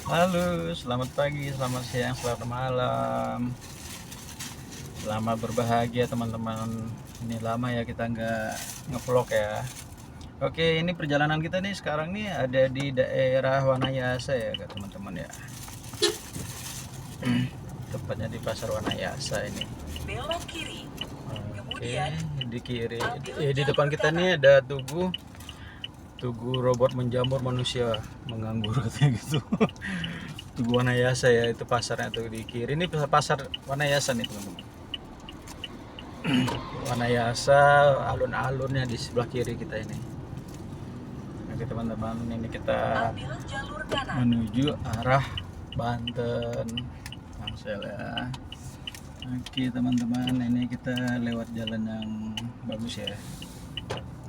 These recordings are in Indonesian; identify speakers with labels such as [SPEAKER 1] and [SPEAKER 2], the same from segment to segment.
[SPEAKER 1] Halo, selamat pagi, selamat siang, selamat malam. Selamat berbahagia teman-teman. Ini lama ya kita nggak ngevlog ya. Oke, ini perjalanan kita nih sekarang nih ada di daerah Wanayasa ya teman-teman ya. Tepatnya di Pasar Wanayasa ini.
[SPEAKER 2] Belok kiri.
[SPEAKER 1] Oke,
[SPEAKER 2] Kemudian
[SPEAKER 1] di kiri,
[SPEAKER 2] ambil
[SPEAKER 1] di depan
[SPEAKER 2] jalur
[SPEAKER 1] kita
[SPEAKER 2] kanan.
[SPEAKER 1] nih ada Tugu robot menjamur manusia menganggur katanya gitu. Tugu Wanayasa ya, itu pasarnya tuh di kiri. Ini pasar Wanayasa nih teman-teman. Wanayasa, alun-alunnya di sebelah kiri kita ini. Oke teman-teman, ini kita
[SPEAKER 2] Ambil jalur kanan.
[SPEAKER 1] menuju arah Banten, Tangsel ya. Oke teman-teman, ini kita lewat jalan yang bagus ya,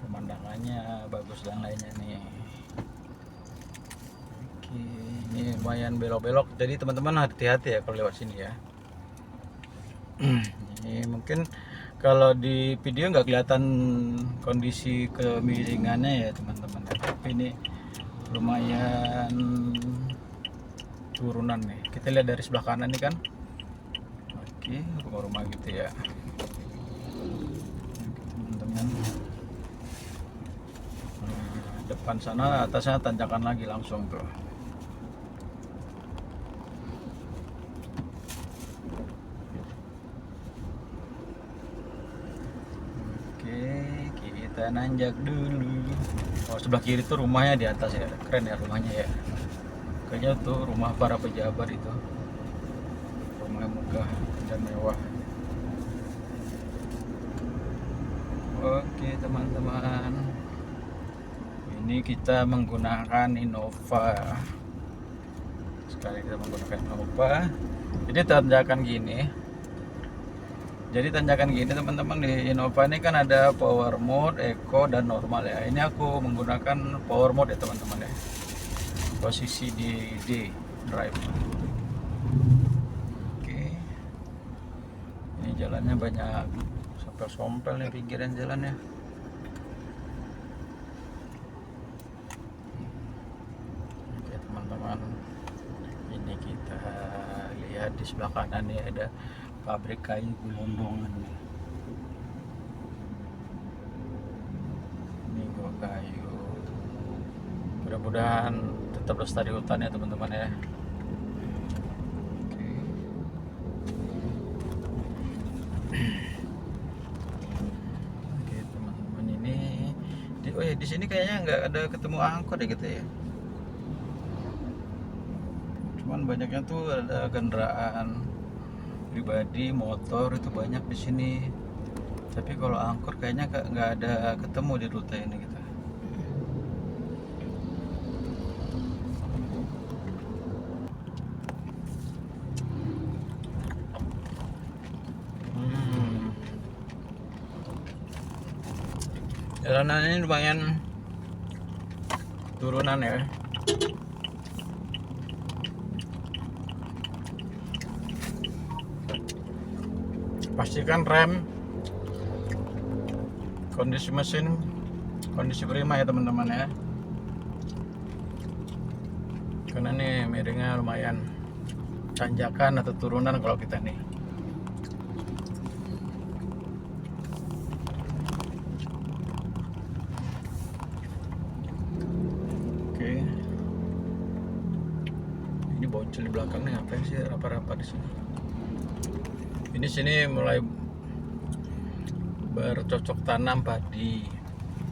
[SPEAKER 1] pemandangannya bagus dan lainnya nih. Oke, ini lumayan belok-belok, jadi teman-teman hati-hati ya kalau lewat sini ya. Ini mungkin kalau di video nggak kelihatan kondisi kemiringannya ya teman-teman, tapi ini lumayan turunan nih. Kita lihat dari sebelah kanan nih kan. Oke, rumah-rumah gitu ya. Oke, teman-teman. Nah, depan sana atasnya tanjakan lagi langsung tuh. Oke, kita nanjak dulu. Oh, sebelah kiri tuh rumahnya di atas ya. Keren ya rumahnya ya. Kayaknya tuh rumah para pejabat itu. Rumah megah dan mewah. Oke, teman-teman. Ini kita menggunakan Innova. Sekali kita menggunakan Innova. Jadi tanjakan gini. Teman-teman di Innova ini kan ada power mode, eco dan normal ya. Ini aku menggunakan power mode ya teman-teman ya. Posisi di D drive. Oke. Ini jalannya banyak sompel-sompel nih pinggiran jalannya. Oke teman-teman. Ini kita lihat di sebelah kanan nih ada pabrik kayu gelondongan nih. Ini gua kayu. Mudah-mudahan tetap lestari hutan ya teman-teman ya. Oke. Oke teman-teman, ini di sini kayaknya nggak ada ketemu angkot ya gitu ya. Cuman banyaknya tuh ada kendaraan pribadi, motor itu banyak di sini. Tapi kalau angkot kayaknya nggak ada ketemu di rute ini gitu. Hmm. Jalanan ini lumayan turunan ya. Pastikan rem, kondisi mesin, kondisi prima ya teman-teman ya. Karena nih miringnya lumayan tanjakan atau turunan kalau kita nih. Oke. Ini bocil di belakang nih, apa sih rapa-rapa di sini? Ini sini mulai bercocok tanam padi.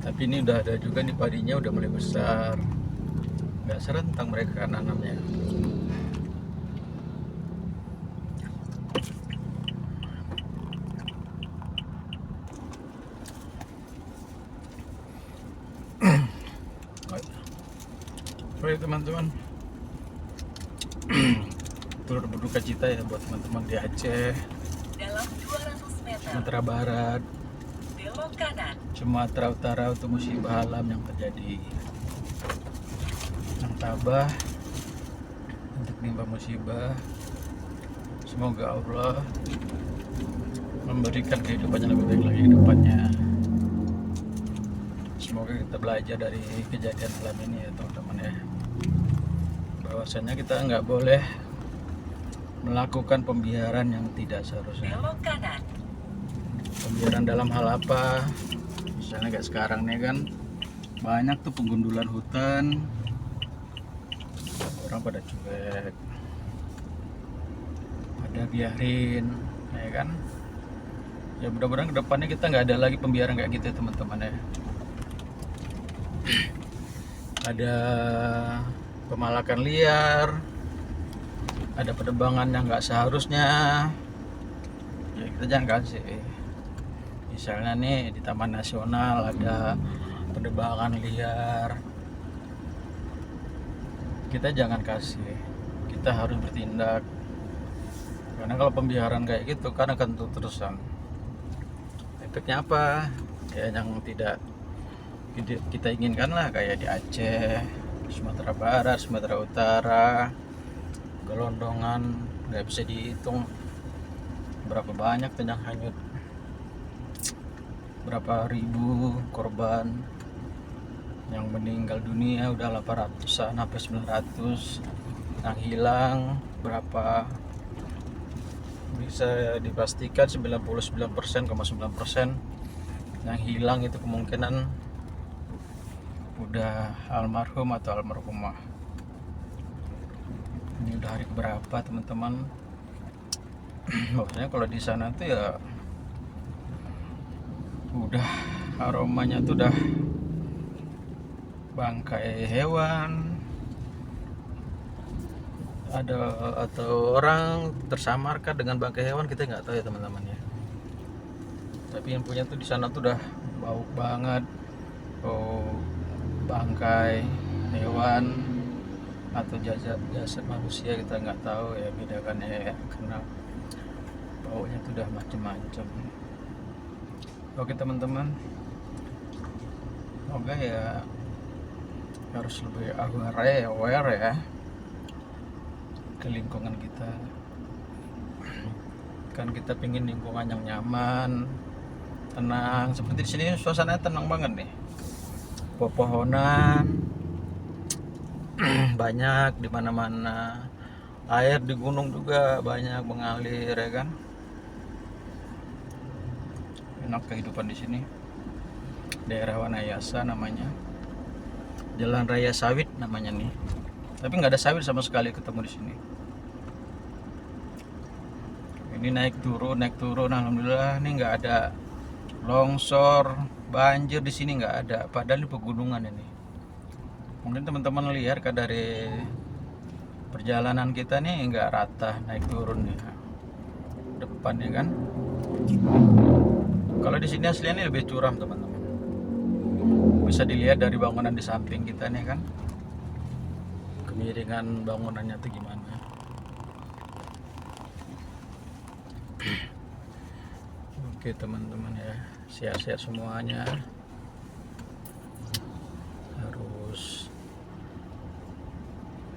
[SPEAKER 1] Tapi ini udah ada juga nih padinya udah mulai besar. Nggak serentak mereka nanamnya. Oke teman-teman, turut berduka cita ya buat teman-teman di Aceh,
[SPEAKER 2] Dalam 200 meter.
[SPEAKER 1] Sumatera Barat,
[SPEAKER 2] Belok kanan.
[SPEAKER 1] Sumatera Utara untuk musibah alam yang terjadi. Yang tabah untuk menimpa musibah. Semoga Allah memberikan kehidupan yang lebih baik lagi ke depannya. Semoga kita belajar dari kejadian alam ini ya teman-teman ya, bahwa bahwasanya kita nggak boleh melakukan pembiaran yang tidak seharusnya.
[SPEAKER 2] Belok kanan.
[SPEAKER 1] Pembiaran dalam hal apa? Misalnya kayak sekarang nih kan banyak tuh penggundulan hutan, orang pada cuek, pada biarin, ya kan? Ya mudah-mudahan kedepannya kita nggak ada lagi pembiaran kayak gitu ya teman-teman ya. Ada pemalakan liar, ada penebangan yang nggak seharusnya, ya kita jangan kasih. Misalnya nih di Taman Nasional ada penebangan liar, kita jangan kasih, kita harus bertindak. Karena kalau pembiaran kayak gitu kan akan terusan. Efeknya apa? Ya yang tidak kita inginkan lah, kayak di Aceh, Sumatera Barat, Sumatera Utara, gelondongan nggak bisa dihitung berapa banyak yang hanyut, berapa ribu korban yang meninggal dunia, udah 800-an sampai 900, yang hilang berapa, bisa dipastikan 99,9% yang hilang itu kemungkinan udah almarhum atau almarhumah. Ini udah hari keberapa teman-teman? Maksudnya kalau di sana tuh ya udah aromanya tuh udah bangkai hewan, ada atau orang tersamarkan dengan bangkai hewan, kita nggak tahu ya teman-teman ya. Tapi yang punya tuh di sana tuh udah bau banget, bangkai hewan atau jasad manusia, kita nggak tahu ya bedakannya ya, karena baunya tuh udah macem-macem. Oke teman-teman, semoga ya harus lebih aware ya ke lingkungan kita. Kan kita pingin lingkungan yang nyaman, tenang. Seperti di sini suasananya tenang banget nih. Pepohonan banyak di mana-mana. Air di gunung juga banyak mengalir ya kan. Enak kehidupan di sini. Daerah Wanayasa namanya. Jalan Raya Sawit namanya nih. Tapi nggak ada sawit sama sekali ketemu di sini. Ini naik turun. Alhamdulillah ini nggak ada longsor, banjir di sini nggak ada. Padahal di pegunungan ini. Mungkin teman-teman lihat kan dari perjalanan kita nih nggak rata naik turun nih. Depannya kan. Kalau di sini aslinya lebih curam teman-teman. Bisa dilihat dari bangunan di samping kita nih kan. Kemiringan bangunannya tuh gimana. Oke teman-teman ya, sehat-sehat semuanya. Harus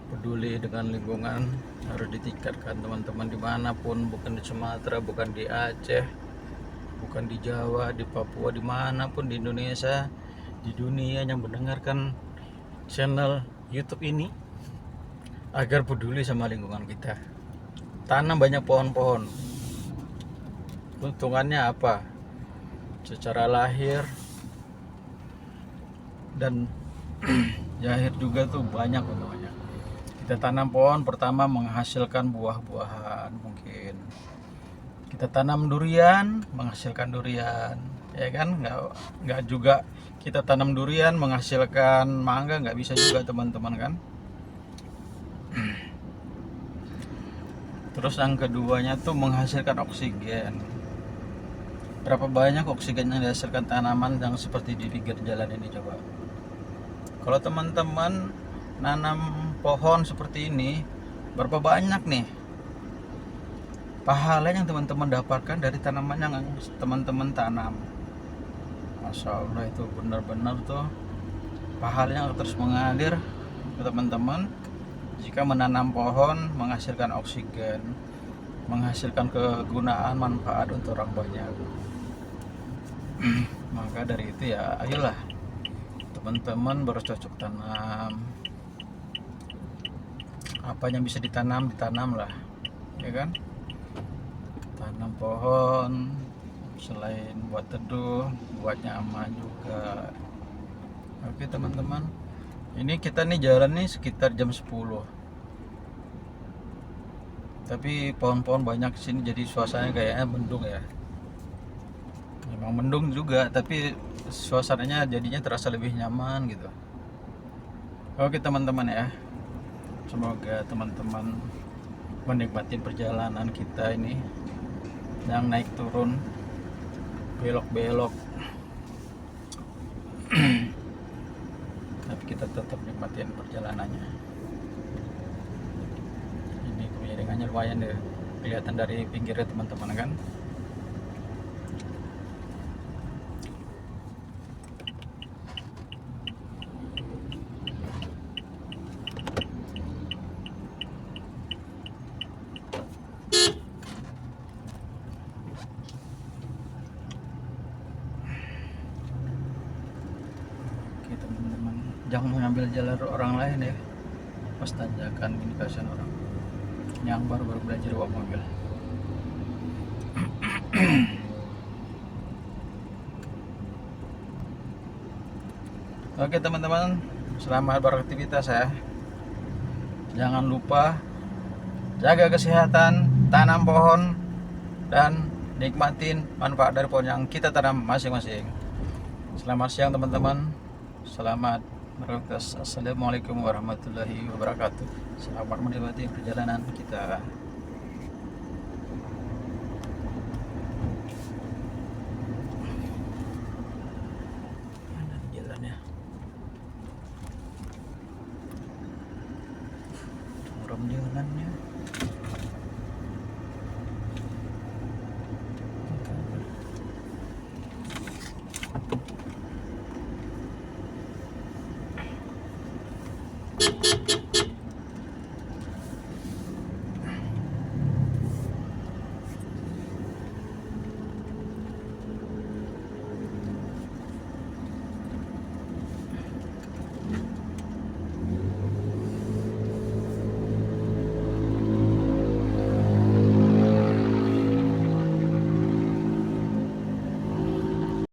[SPEAKER 1] peduli dengan lingkungan, harus ditingkatkan teman-teman dimanapun, bukan di Sumatera, bukan di Aceh, bukan di Jawa, di Papua, dimanapun di Indonesia, di dunia yang mendengarkan channel YouTube ini, agar peduli sama lingkungan kita. Tanam banyak pohon-pohon. Keuntungannya apa? Secara lahir dan zahir juga tuh banyak untungnya. Kita tanam pohon, pertama menghasilkan buah-buahan mungkin. Kita tanam durian, menghasilkan durian, ya kan? Nggak juga kita tanam durian menghasilkan mangga, nggak bisa juga teman-teman kan? Terus yang keduanya tuh menghasilkan oksigen. Berapa banyak oksigen yang dihasilkan tanaman yang seperti di pinggir jalan ini coba. Kalau teman-teman nanam pohon seperti ini, berapa banyak nih pahala yang teman-teman dapatkan dari tanaman yang teman-teman tanam. Masya Allah, itu benar-benar tuh pahalanya terus mengalir ke teman-teman. Jika menanam pohon menghasilkan oksigen, menghasilkan kegunaan manfaat untuk orang banyak. Maka dari itu ya ayolah teman-teman bercocok tanam, apa yang bisa ditanam lah, ya kan? Tanam pohon selain buat teduh, buat nyaman juga. Oke teman-teman, ini kita nih jalan nih sekitar jam 10, tapi pohon-pohon banyak di sini jadi suasananya kayaknya mendung ya. Memang mendung juga, tapi suasananya jadinya terasa lebih nyaman gitu. Oke teman-teman ya, semoga teman-teman menikmati perjalanan kita ini yang naik turun, belok-belok. Tapi kita tetap nikmatin perjalanannya. Ini kemiringannya lumayan deh, kelihatan dari pinggirnya teman-teman kan. Oke teman-teman, jangan mengambil jalan orang lain ya, pas tanjakan ini kasihan orang yang baru belajar bawa mobil. Oke teman-teman, selamat beraktivitas ya. Jangan lupa jaga kesehatan, tanam pohon, dan nikmatin manfaat dari pohon yang kita tanam masing-masing. Selamat siang teman-teman, selamat beraktivitas. Assalamualaikum warahmatullahi wabarakatuh. Selamat menikmati perjalanan kita. Mana jalannya? Curam jalannya.